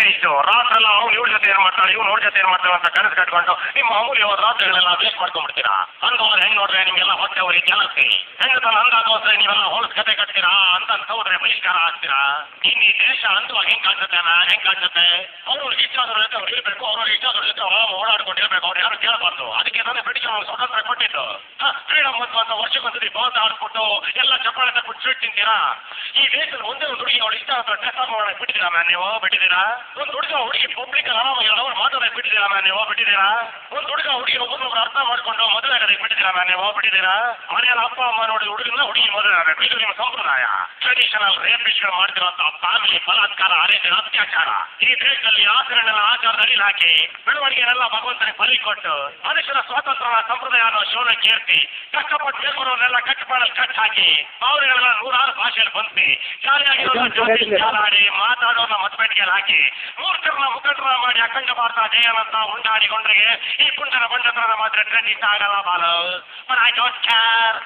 Waste. ರಾತ್ರೆಲ್ಲ ಅವ್ನು ಇವಳ ಜೊತೆ ಏನ್ ಮಾಡ್ತಾಳೆ, ಇವ್ನು ಅವ್ರ ಜೊತೆ ಏನ್ ಮಾಡ್ತಾಳೆ ಅಂತ ಕನಸು ಕಟ್ಕೊಂಡು ನಿಮ್ಮ ಅಮೂಲ್ಯವಾದ ರಾತ್ರಿಗಳೆಲ್ಲ ವೇಸ್ಟ್ ಮಾಡ್ಕೊಂಡ್ಬಿಡ್ತೀರಾ. ಅಂದವ್ರು ಹೆಂಗ್ ನೋಡ್ರೆ ನಿಮ್ಗೆಲ್ಲ ಹೊಟ್ಟೆ ಅವ್ರಿಗೆ ಕೆಲಸಿ ಹೆಂಗತನ ಅಂದಾಗೋದ್ರೆ ನೀವೆಲ್ಲ ಹೋಲ್ಸ್ ಕತೆ ಕಟ್ತೀರಾ ಅಂತ ಹೋದ್ರೆ ಬಹಿಷ್ಕಾರ ಆಗ್ತೀರಾ. ಇನ್ನು ಈ ದೇಶ ಅಂದವಾಗಿ ಹೆಂಗ್ ಕಾಣ್ಸುತ್ತೆ ಹೆಂಗ್ ಕಾಣ್ಸುತ್ತೆ. ಅವ್ರವ್ರಿಗೆ ಇಷ್ಟ ಆದ್ರ ಜೊತೆ ಅವ್ರು ಇರ್ಬೇಕು, ಅವ್ರವ್ರಿಗೆ ಇಷ್ಟ ಆದ್ರ ಜೊತೆ ಓಡಾಡ್ಕೊಂಡಿರ್ಬೇಕು. ಅವ್ರು ಯಾರು ಕೇಳಬಾರ್ದು. ಅದಕ್ಕೆ ತಾನೇ ಬ್ರಿಟಿಷ್ ಸ್ವತಂತ್ರ ಕೊಟ್ಟಿದ್ದು. ಫ್ರೀಡಮ್ ಅಂತ ವರ್ಷಕ್ಕೊಂದ್ಸತಿ ಬಾಸ್ ಆಡ್ಬಿಟ್ಟು ಎಲ್ಲ ಚಪ್ಪಾಳೆ ತಕ್ಬಿಟ್ಟು ಸ್ವೀಟ್ ತಿಂತೀರಾ. ಈ ದೇಶದಲ್ಲಿ ಒಂದೇ ಒಂದು ಹುಡುಗಿ ಅವ್ಳು ಇಷ್ಟ ಅಂತ ಡ್ರೆಸ್ ಮಾಡೋಕೆ ಬಿಟ್ಟಿದ್ದೀರಾ ಮ್ಯಾನ್ ನೀವು, ಬಿಟ್ಟಿದ್ದೀರಾ. ಒಂದು ಹುಡುಗಿ ಪಬ್ಲಿಕ್ ಆರಾಮಾಗಿ ಅವ್ರು ಮಾತಾಡೋಕೆ ಬಿಟ್ಟಿದ್ದೀರಾ ಮ್ಯಾನ್ ನೀವು, ಬಿಟ್ಟಿದ್ದೀರಾ. ಒಂದು ಹುಡುಗಿ ಒಬ್ಬೊಬ್ಬರು ಅರ್ಥ ಮಾಡ್ಕೊಂಡು ಮದುವೆ ಆಗೋದಕ್ಕೆ ಬಿಟ್ಟಿದ್ದೀರಾ ಮ್ಯಾನ್ ನೀವು, ಬಿಟ್ಟಿದ್ದೀರಾ. ಮನೆಯಲ್ಲಿ ಅಪ್ಪ ಅಮ್ಮ ನೋಡಿ ಹುಡುಗನ ಹುಡುಗಿ ಮದುವೆ ಆಗಬೇಕು, ಇದು ನಿಮ್ಮ ಸಂಪ್ರದಾಯ. ಟ್ರೆಡಿಷನಲ್ ರೇಪಿಸ್ಟ್ಗಳು ಮಾಡ್ತಿರೋಂಥ ಫ್ಯಾಮಿಲಿ ಬಲಾತ್ಕಾರ, ಅರೇಂಜ್ ಅತ್ಯಾಚಾರ ಈ ದೇಶದಲ್ಲಿ ಆಚರಣೆಲ್ಲ ಆಚಾರದಲ್ಲಿ ಹಾಕಿ ಬೆಳವಣಿಗೆನೆಲ್ಲ ಭಗವಂತನಿಗೆ ಬಲಿ ಕೊಟ್ಟು ಮನುಷ್ಯರ ಸ್ವಾತಂತ್ರ್ಯ ಸಂಪ್ರದಾಯ ಅನ್ನೋ ಶೋನ ಕೇರ್ತಿ ಕಷ್ಟಪಟ್ಟು ಬೇಕುವವರನ್ನೆಲ್ಲ ಕಟ್ಟಪಾಡಲ್ಲಿ ಕಟ್ ಹಾಕಿ ಅವರುಗಳೆಲ್ಲ ನೂರಾರು ಭಾಷೆಯಲ್ಲಿ ಬಂದ್ವಿ ಜಾಲಿಯಾಗಿರೋನ್ನ ಜ್ಯೋತಿ ಜಾಲಾಡಿ ಮಾತಾಡೋನ ಮತಪೇಟಿಗೆಯಲ್ಲಿ ಹಾಕಿ ಮೂರ್ಖರನ್ನ ಮುಖಂಡರ ಮಾಡಿ ಅಖಂಡ ಭಾರತ ಜಯನಂತ ಉಂಡಾಡಿಕೊಂಡ್ರಿಗೆ ಈ ಪುಂಡನ ಬಂಡತನದ ಮಾತ್ರ ಟ್ರೆಂಡ್ ಇಷ್ಟ ಆಗಲ್ಲ Balu. But I don't care.